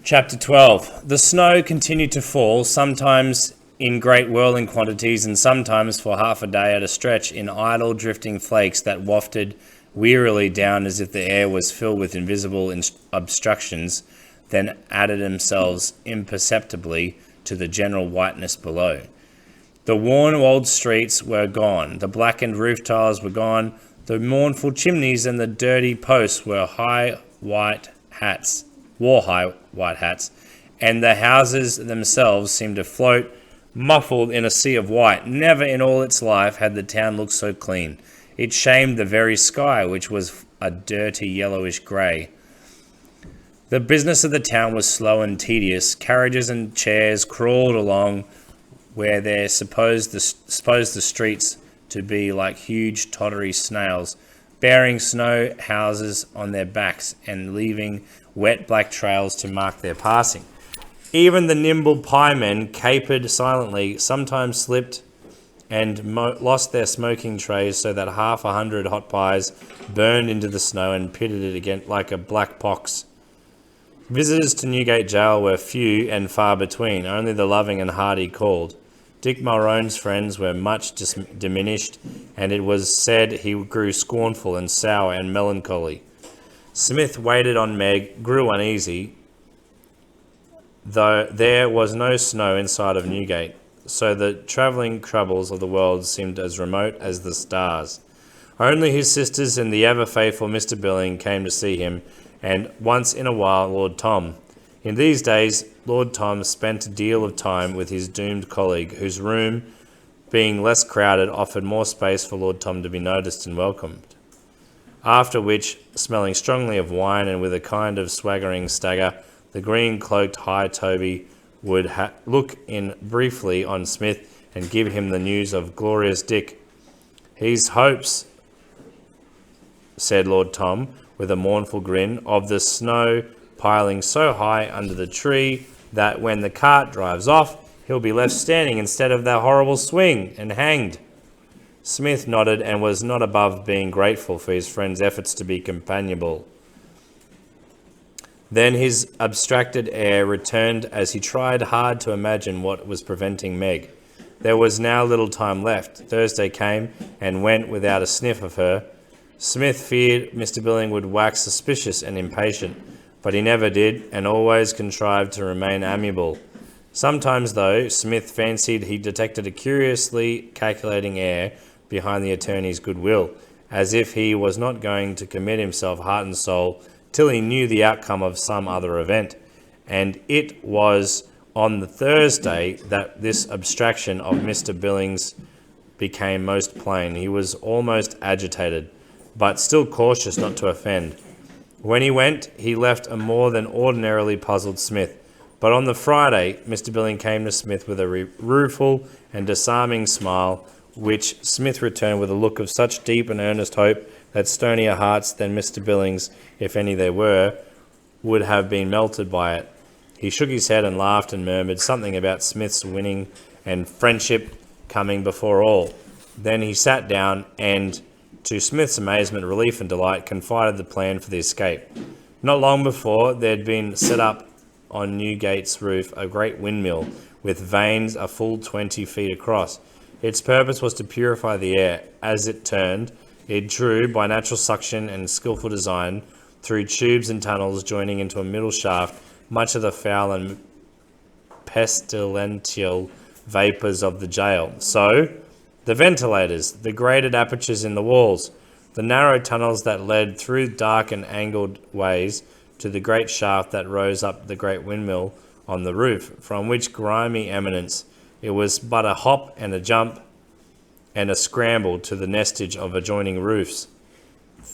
Chapter 12. The snow continued to fall, sometimes in great whirling quantities and sometimes for half a day at a stretch in idle drifting flakes that wafted wearily down as if the air was filled with invisible obstructions, then added themselves imperceptibly to the general whiteness below. The worn old streets were gone, the blackened roof tiles were gone, the mournful chimneys and the dirty posts wore high white hats, and the houses themselves seemed to float, muffled in a sea of white. Never in all its life had the town looked so clean. It shamed the very sky, which was a dirty yellowish grey. The business of the town was slow and tedious. Carriages and chairs crawled along where they supposed the streets to be like huge tottery snails, bearing snow houses on their backs and leaving wet black trails to mark their passing. Even the nimble piemen capered silently, sometimes slipped and lost their smoking trays so that 100 hot pies burned into the snow and pitted it again like a black pox. Visitors to Newgate Jail were few and far between. Only the loving and hardy called. Dick Mulrone's friends were much diminished, and it was said he grew scornful and sour and melancholy. Smith waited on Meg, grew uneasy, though there was no snow inside of Newgate, so the travelling troubles of the world seemed as remote as the stars. Only his sisters and the ever-faithful Mr. Billing came to see him, and once in a while Lord Tom. In these days, Lord Tom spent a deal of time with his doomed colleague, whose room, being less crowded, offered more space for Lord Tom to be noticed and welcomed. After which, smelling strongly of wine and with a kind of swaggering stagger, the green-cloaked high Toby would look in briefly on Smith and give him the news of Glorious Dick. His hopes, said Lord Tom, with a mournful grin, of the snow piling so high under the tree that when the cart drives off, he'll be left standing instead of that horrible swing and hanged. Smith nodded and was not above being grateful for his friend's efforts to be companionable. Then his abstracted air returned as he tried hard to imagine what was preventing Meg. There was now little time left. Thursday came and went without a sniff of her. Smith feared Mr. Billing would wax suspicious and impatient, but he never did, and always contrived to remain amiable. Sometimes, though, Smith fancied he detected a curiously calculating air behind the attorney's goodwill, as if he was not going to commit himself heart and soul till he knew the outcome of some other event. And it was on the Thursday that this abstraction of Mr. Billing's became most plain. He was almost agitated, but still cautious not to offend. When he went, he left a more than ordinarily puzzled Smith. But on the Friday, Mr. Billing came to Smith with a rueful and disarming smile, which Smith returned with a look of such deep and earnest hope that stonier hearts than Mr. Billing's, if any there were, would have been melted by it. He shook his head and laughed and murmured something about Smith's winning and friendship coming before all. Then he sat down and, to Smith's amazement, relief and delight, confided the plan for the escape. Not long before, there had been set up on Newgate's roof a great windmill with vanes a full 20 feet across. Its purpose was to purify the air. As it turned, it drew, by natural suction and skillful design, through tubes and tunnels joining into a middle shaft, much of the foul and pestilential vapours of the jail. So, the ventilators, the grated apertures in the walls, the narrow tunnels that led through dark and angled ways to the great shaft that rose up the great windmill on the roof, from which grimy eminence it was but a hop and a jump and a scramble to the nestage of adjoining roofs.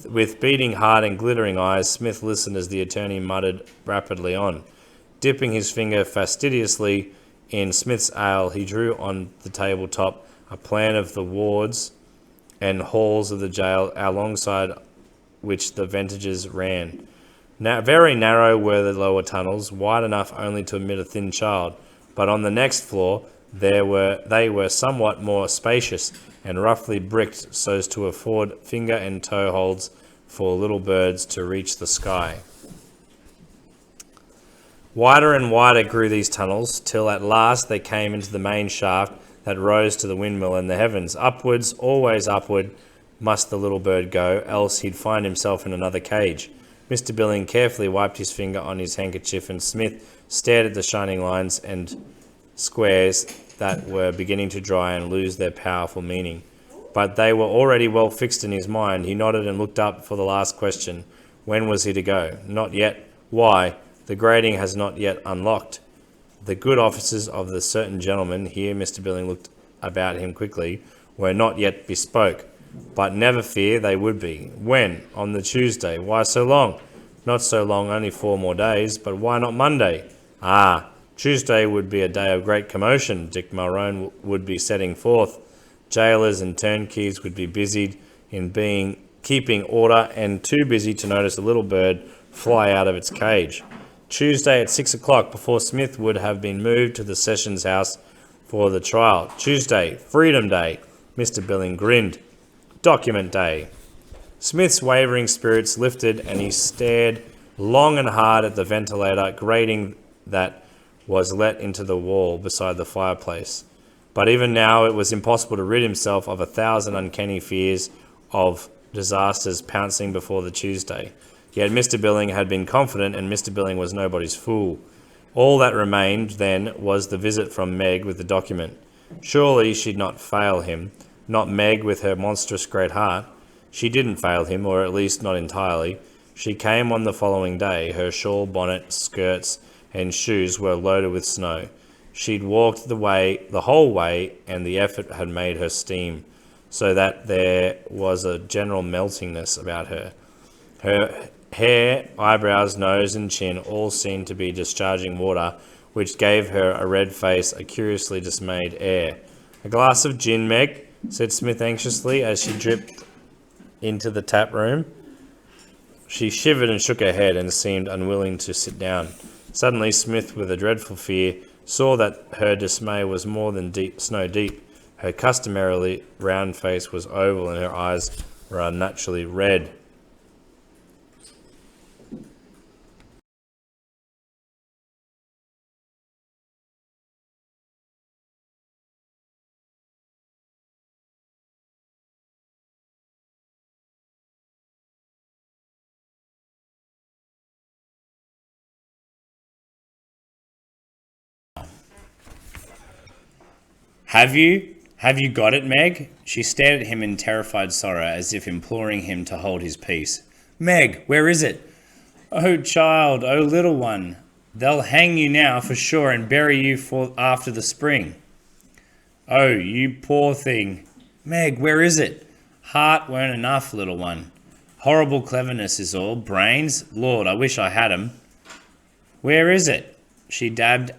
With beating heart and glittering eyes, Smith listened as the attorney muttered rapidly on. Dipping his finger fastidiously in Smith's ale, he drew on the tabletop a plan of the wards and halls of the jail, alongside which the ventilators ran. Now, very narrow were the lower tunnels, wide enough only to admit a thin child, but on the next floor they were somewhat more spacious and roughly bricked so as to afford finger and toe holds for little birds to reach the sky. Wider and wider grew these tunnels, till at last they came into the main shaft that rose to the windmill in the heavens. Upwards, always upward, must the little bird go, else he'd find himself in another cage. Mr. Billing carefully wiped his finger on his handkerchief, and Smith stared at the shining lines and squares that were beginning to dry and lose their powerful meaning. But they were already well fixed in his mind. He nodded and looked up for the last question. When was he to go? Not yet. Why? The grating has not yet unlocked. The good offices of the certain gentleman, here Mr. Billing looked about him quickly, were not yet bespoke. But never fear, they would be. When? On the Tuesday. Why so long? Not so long, only 4 more days. But why not Monday? Ah, Tuesday would be a day of great commotion. Dick Mulroon would be setting forth. Jailers and turnkeys would be busied in keeping order, and too busy to notice a little bird fly out of its cage. Tuesday at 6 o'clock, before Smith would have been moved to the Sessions House for the trial. Tuesday, Freedom Day. Mr. Billing grinned. Document Day. Smith's wavering spirits lifted, and he stared long and hard at the ventilator grating that was let into the wall beside the fireplace. But even now it was impossible to rid himself of 1,000 uncanny fears of disasters pouncing before the Tuesday. Yet Mr. Billing had been confident, and Mr. Billing was nobody's fool. All that remained then was the visit from Meg with the document. Surely she'd not fail him, not Meg with her monstrous great heart. She didn't fail him, or at least not entirely. She came on the following day. Her shawl, bonnet, skirts, and shoes were loaded with snow. She'd walked the whole way, and the effort had made her steam, so that there was a general meltingness about her. Her hair, eyebrows, nose, and chin all seemed to be discharging water, which gave her a red face, a curiously dismayed air. "A glass of gin, Meg?" said Smith anxiously, as she dripped into the tap room. She shivered and shook her head, and seemed unwilling to sit down. Suddenly Smith, with a dreadful fear, saw that her dismay was more than snow deep. Her customarily round face was oval, and her eyes were unnaturally red. Have you? Have you got it, Meg? She stared at him in terrified sorrow, as if imploring him to hold his peace. Meg, where is it? Oh, child, oh, little one. They'll hang you now for sure and bury you after the spring. Oh, you poor thing. Meg, where is it? Heart weren't enough, little one. Horrible cleverness is all. Brains? Lord, I wish I had 'em. Where is it? She dabbed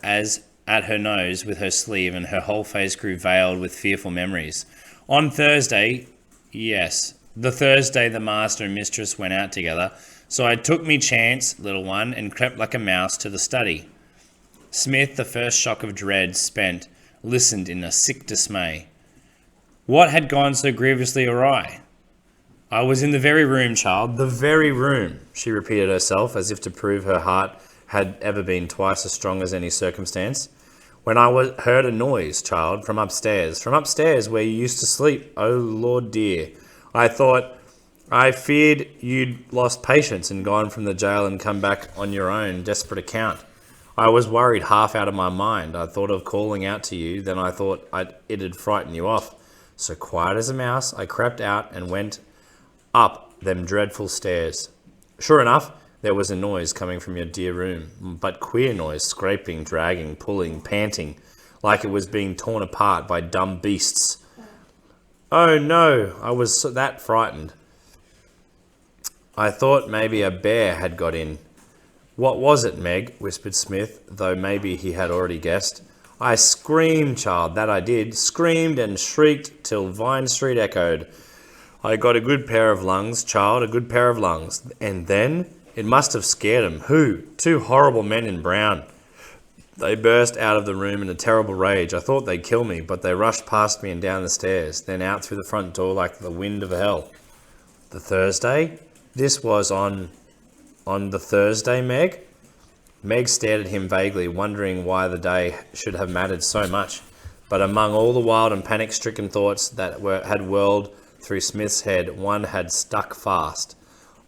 at her nose with her sleeve, and her whole face grew veiled with fearful memories. On Thursday, yes, the Thursday the master and mistress went out together, so I took me chance, little one, and crept like a mouse to the study. Smith, the first shock of dread spent, listened in a sick dismay. What had gone so grievously awry? I was in the very room, child, the very room, she repeated herself, as if to prove her heart had ever been twice as strong as any circumstance. When I heard a noise, child, from upstairs where you used to sleep. Oh, Lord dear. I feared you'd lost patience and gone from the jail and come back on your own desperate account. I was worried half out of my mind. I thought of calling out to you, then I thought it'd frighten you off. So quiet as a mouse, I crept out and went up them dreadful stairs. Sure enough, there was a noise coming from your dear room, but queer noise, scraping, dragging, pulling, panting, like it was being torn apart by dumb beasts. Oh no, I was that frightened. I thought maybe a bear had got in. What was it, Meg? Whispered Smith, though maybe he had already guessed. I screamed, child, that I did, screamed and shrieked till Vine Street echoed. I got a good pair of lungs, child, a good pair of lungs, and then... It must have scared them. Who? 2 horrible men in brown. They burst out of the room in a terrible rage. I thought they'd kill me, but they rushed past me and down the stairs, then out through the front door like the wind of hell. The Thursday? This was on the Thursday, Meg? Meg stared at him vaguely, wondering why the day should have mattered so much. But among all the wild and panic-stricken thoughts that had whirled through Smith's head, one had stuck fast.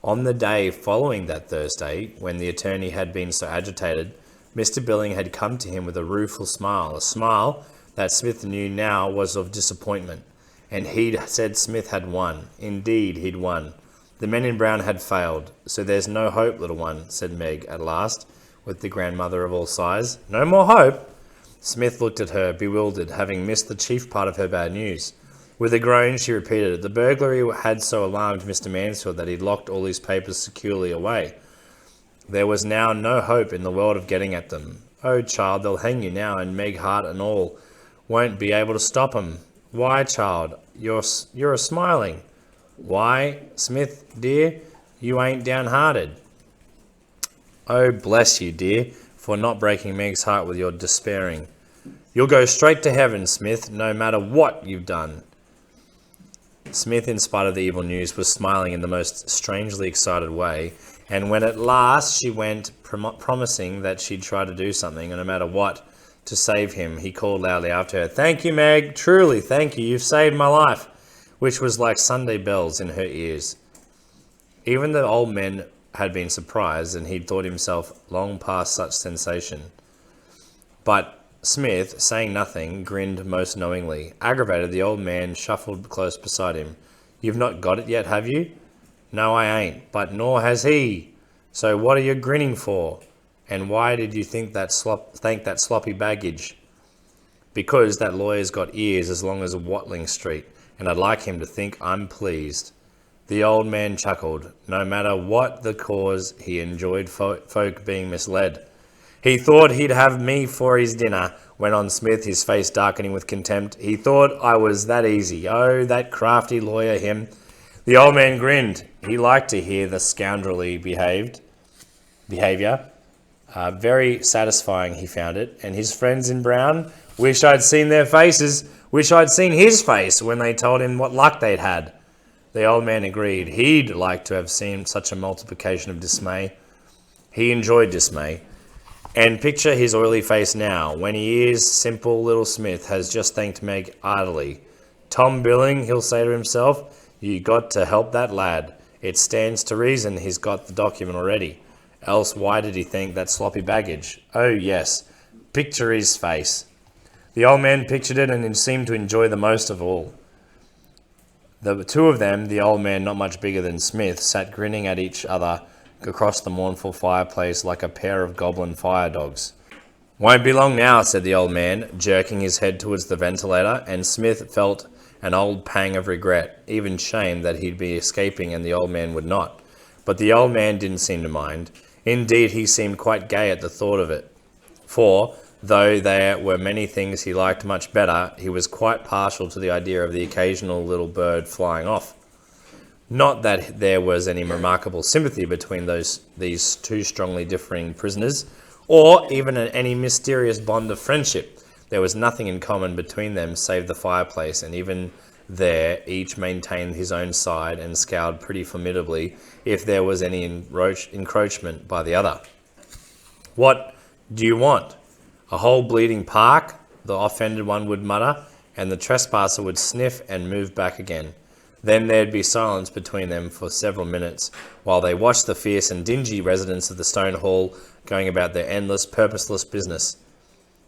On the day following that Thursday, when the attorney had been so agitated, Mr. Billing had come to him with a rueful smile, a smile that Smith knew now was of disappointment. And he'd said Smith had won. Indeed, he'd won. The men in brown had failed. So there's no hope, little one, said Meg at last, with the grandmother of all sighs. No more hope? Smith looked at her, bewildered, having missed the chief part of her bad news. With a groan, she repeated it. The burglary had so alarmed Mr. Mansfield that he'd locked all his papers securely away. There was now no hope in the world of getting at them. Oh, child, they'll hang you now, and Meg Hart and all won't be able to stop 'em. Why, child, you're a-smiling. Why, Smith, dear, you ain't downhearted. Oh, bless you, dear, for not breaking Meg's heart with your despairing. You'll go straight to heaven, Smith, no matter what you've done. Smith, in spite of the evil news, was smiling in the most strangely excited way, and when at last she went, promising that she'd try to do something, and no matter what, to save him, he called loudly after her, "Thank you, Meg, truly, thank you, you've saved my life," which was like Sunday bells in her ears. Even the old man had been surprised, and he'd thought himself long past such sensation. But Smith, saying nothing, grinned most knowingly. Aggravated, the old man shuffled close beside him. "You've not got it yet, have you?" "No, I ain't, but nor has he. So what are you grinning for? And why did you thank that sloppy baggage?" "Because that lawyer's got ears as long as Watling Street, and I'd like him to think I'm pleased." The old man chuckled. No matter what the cause, he enjoyed folk being misled. "He thought he'd have me for his dinner," went on Smith, his face darkening with contempt. "He thought I was that easy. Oh, that crafty lawyer, him." The old man grinned. He liked to hear the scoundrelly behaviour. Very satisfying, he found it. And his friends in brown, wish I'd seen their faces. Wish I'd seen his face when they told him what luck they'd had. The old man agreed. He'd like to have seen such a multiplication of dismay. He enjoyed dismay. And picture his oily face now, when he hears simple little Smith has just thanked Meg heartily. "Tom Billing," he'll say to himself, "you got to help that lad. It stands to reason he's got the document already. Else why did he thank that sloppy baggage? Oh, yes. Picture his face." The old man pictured it and seemed to enjoy the most of all. The two of them, the old man not much bigger than Smith, sat grinning at each other across the mournful fireplace like a pair of goblin fire dogs. "Won't be long now," said the old man, jerking his head towards the ventilator, and Smith felt an old pang of regret, even shame that he'd be escaping and the old man would not. But the old man didn't seem to mind. Indeed, he seemed quite gay at the thought of it. For, though there were many things he liked much better, he was quite partial to the idea of the occasional little bird flying off. Not that there was any remarkable sympathy between these two strongly differing prisoners, or even any mysterious bond of friendship. There was nothing in common between them save the fireplace, and even there each maintained his own side and scowled pretty formidably if there was any encroachment by the other. "What do you want? A whole bleeding park?" the offended one would mutter, and the trespasser would sniff and move back again. Then there'd be silence between them for several minutes, while they watched the fierce and dingy residents of the stone hall going about their endless, purposeless business.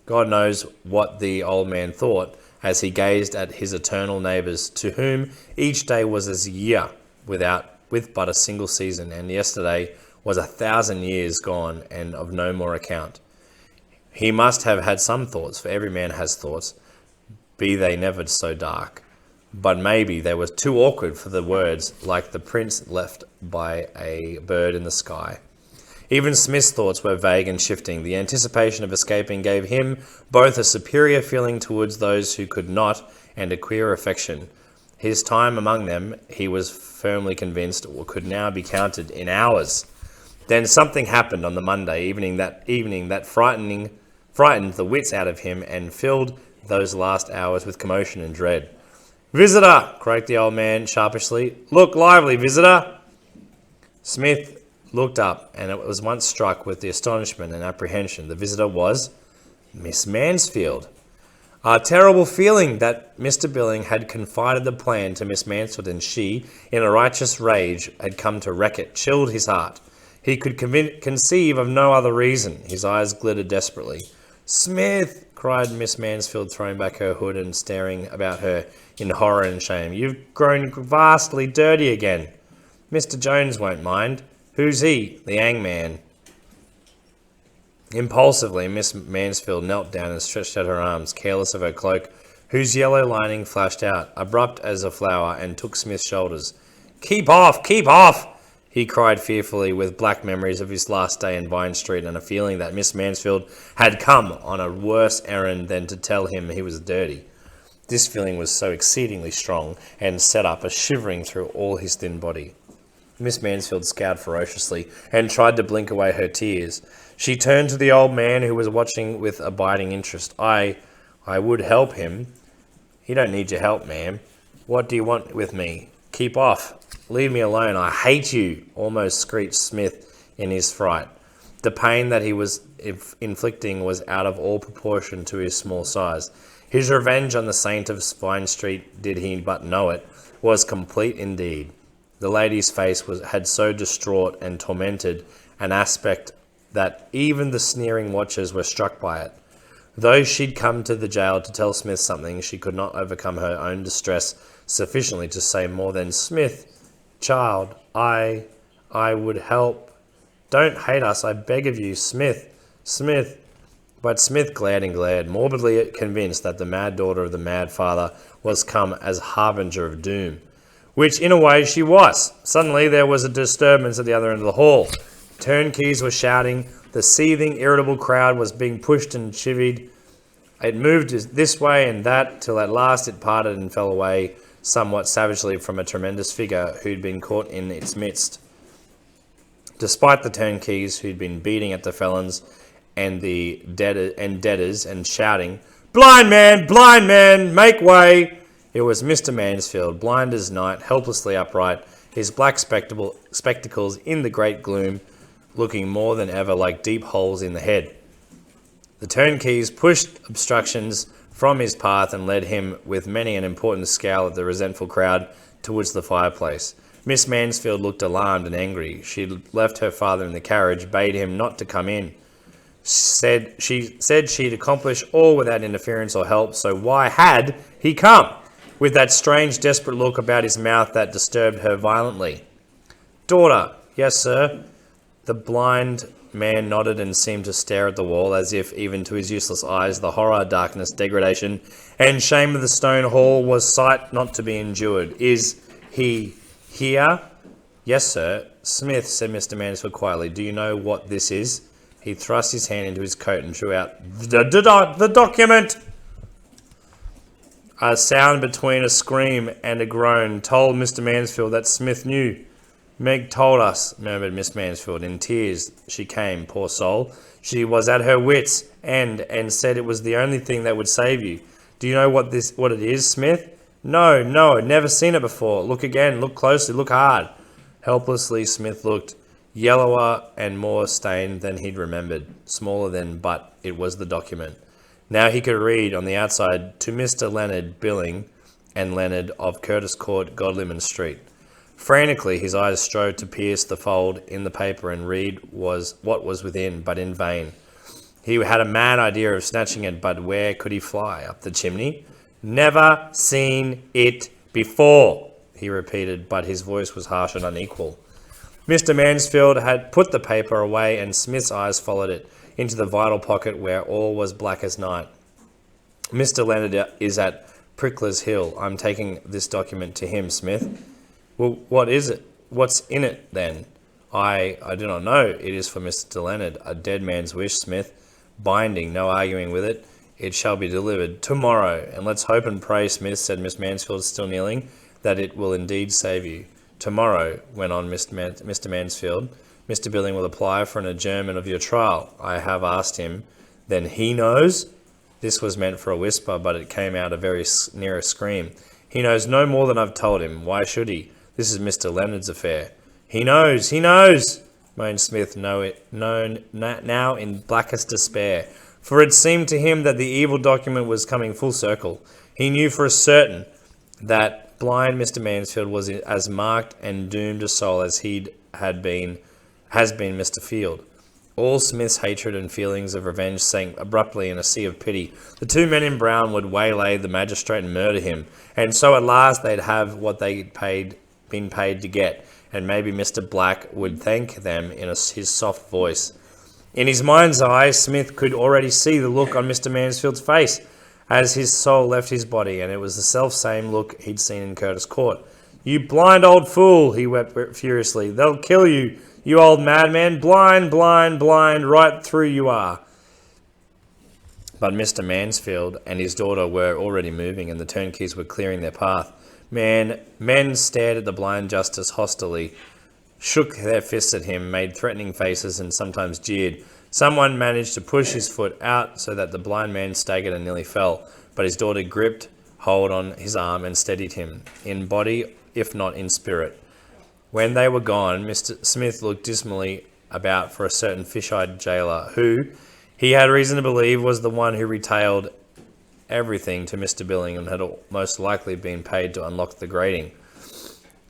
God knows what the old man thought as he gazed at his eternal neighbours, to whom each day was as a year, with but a single season, and yesterday was 1,000 years gone and of no more account. He must have had some thoughts, for every man has thoughts, be they never so dark. But maybe they were too awkward for the words, like the prints left by a bird in the sky. Even Smith's thoughts were vague and shifting. The anticipation of escaping gave him both a superior feeling towards those who could not, and a queer affection. His time among them, he was firmly convinced, could now be counted in hours. Then something happened on the Monday evening that frightened the wits out of him and filled those last hours with commotion and dread. "Visitor!" cried the old man sharpishly. "Look lively, visitor!" Smith looked up and it was once struck with the astonishment and apprehension. The visitor was Miss Mansfield. A terrible feeling that Mr. Billing had confided the plan to Miss Mansfield and she, in a righteous rage, had come to wreck it, chilled his heart. He could conceive of no other reason. His eyes glittered desperately. "Smith!" cried Miss Mansfield, throwing back her hood and staring about her in horror and shame. "You've grown vastly dirty again. Mr. Jones won't mind. Who's he?" "The hangman." Impulsively, Miss Mansfield knelt down and stretched out her arms, careless of her cloak, whose yellow lining flashed out, abrupt as a flower, and took Smith's shoulders. "Keep off! Keep off!" he cried fearfully, with black memories of his last day in Vine Street and a feeling that Miss Mansfield had come on a worse errand than to tell him he was dirty. This feeling was so exceedingly strong and set up a shivering through all his thin body. Miss Mansfield scowled ferociously and tried to blink away her tears. She turned to the old man, who was watching with abiding interest. I would help him." "You don't need your help, ma'am. What do you want with me?" "Keep off. Leave me alone. I hate you," almost screeched Smith in his fright. The pain that he was inflicting was out of all proportion to his small size. His revenge on the saint of Vine Street, did he but know it, was complete indeed. The lady's face had so distraught and tormented an aspect that even the sneering watchers were struck by it. Though she'd come to the jail to tell Smith something, she could not overcome her own distress sufficiently to say more than, "Smith, child, I would help. Don't hate us, I beg of you, Smith, Smith." But Smith glared and glared, morbidly convinced that the mad daughter of the mad father was come as harbinger of doom. Which, in a way, she was. Suddenly there was a disturbance at the other end of the hall. Turnkeys were shouting. The seething, irritable crowd was being pushed and chivied. It moved this way and that, till at last it parted and fell away somewhat savagely from a tremendous figure who'd been caught in its midst. Despite the turnkeys who'd been beating at the felons and the debtors and shouting, blind man, make way!" It was Mr. Mansfield, blind as night, helplessly upright, his black spectacles in the great gloom, looking more than ever like deep holes in the head. The turnkeys pushed obstructions from his path and led him, with many an important scowl at the resentful crowd, towards the fireplace. Miss Mansfield looked alarmed and angry. She left her father in the carriage, bade him not to come in. She said she'd accomplish all without interference or help, so why had he come? With that strange, desperate look about his mouth that disturbed her violently. "Daughter." "Yes, sir." The blind man nodded and seemed to stare at the wall, as if, even to his useless eyes, the horror, darkness, degradation, and shame of the stone hall was sight not to be endured. "Is he here?" "Yes, sir." "Smith," said Mr. Mansfield quietly, "do you know what this is?" He thrust his hand into his coat and drew out the document. A sound between a scream and a groan told Mr. Mansfield that Smith knew. "Meg told us," murmured Miss Mansfield. In tears she came, poor soul. She was at her wits' end and said it was the only thing that would save you. "Do you know what it is, Smith?" No, I'd never seen it before. Look again, look closely, look hard." Helplessly Smith looked, yellower and more stained than he'd remembered, smaller then, but it was the document. Now he could read on the outside, "To Mr. Leonard Billing and Leonard of Curtis Court, Godlyman Street." Frantically his eyes strove to pierce the fold in the paper and read what was within, but in vain. He had a mad idea of snatching it, but where could he fly? Up the chimney? "Never seen it before," he repeated, but his voice was harsh and unequal. Mr. Mansfield had put the paper away, and Smith's eyes followed it into the vital pocket where all was black as night. "Mr. Leonard is at Prickler's Hill. I'm taking this document to him, Smith." "Well, what is it? What's in it, then?" I do not know. It is for Mr. Leonard. A dead man's wish, Smith. Binding, no arguing with it. It shall be delivered tomorrow. And let's hope and pray, Smith, said Miss Mansfield, still kneeling, that it will indeed save you. Tomorrow, went on Mr. Mansfield, Mr. Billing will apply for an adjournment of your trial. I have asked him. Then he knows? This was meant for a whisper, but it came out a very near a scream. He knows no more than I've told him. Why should he? This is Mr. Leonard's affair. He knows! He knows! moaned Smith, now in blackest despair, for it seemed to him that the evil document was coming full circle. He knew for a certain that blind Mr. Mansfield was as marked and doomed a soul as has been Mr. Field. All Smith's hatred and feelings of revenge sank abruptly in a sea of pity. The two men in brown would waylay the magistrate and murder him, and so at last they'd have what they'd been paid to get, and maybe Mr. Black would thank them in his soft voice. In his mind's eye, Smith could already see the look on Mr. Mansfield's face as his soul left his body, and it was the self-same look he'd seen in Curtis Court. "You blind old fool," he wept furiously. "They'll kill you, you old madman. Blind, blind, blind, right through you are." But Mr. Mansfield and his daughter were already moving, and the turnkeys were clearing their path. Men stared at the blind justice hostilely, shook their fists at him, made threatening faces, and sometimes jeered. Someone managed to push his foot out so that the blind man staggered and nearly fell, but his daughter gripped hold on his arm and steadied him, in body if not in spirit. When they were gone, Mr. Smith looked dismally about for a certain fish-eyed jailer, who, he had reason to believe, was the one who retailed everything to Mr. Billing and had most likely been paid to unlock the grating.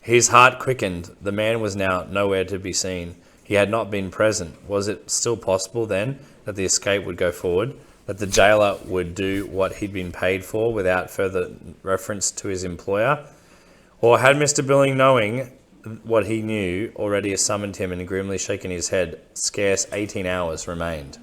His heart quickened. The man was now nowhere to be seen. He had not been present. Was it still possible, then, that the escape would go forward, that the jailer would do what he'd been paid for without further reference to his employer? Or had Mr. Billing, knowing what he knew, already summoned him and grimly shaken his head? Scarce 18 hours remained.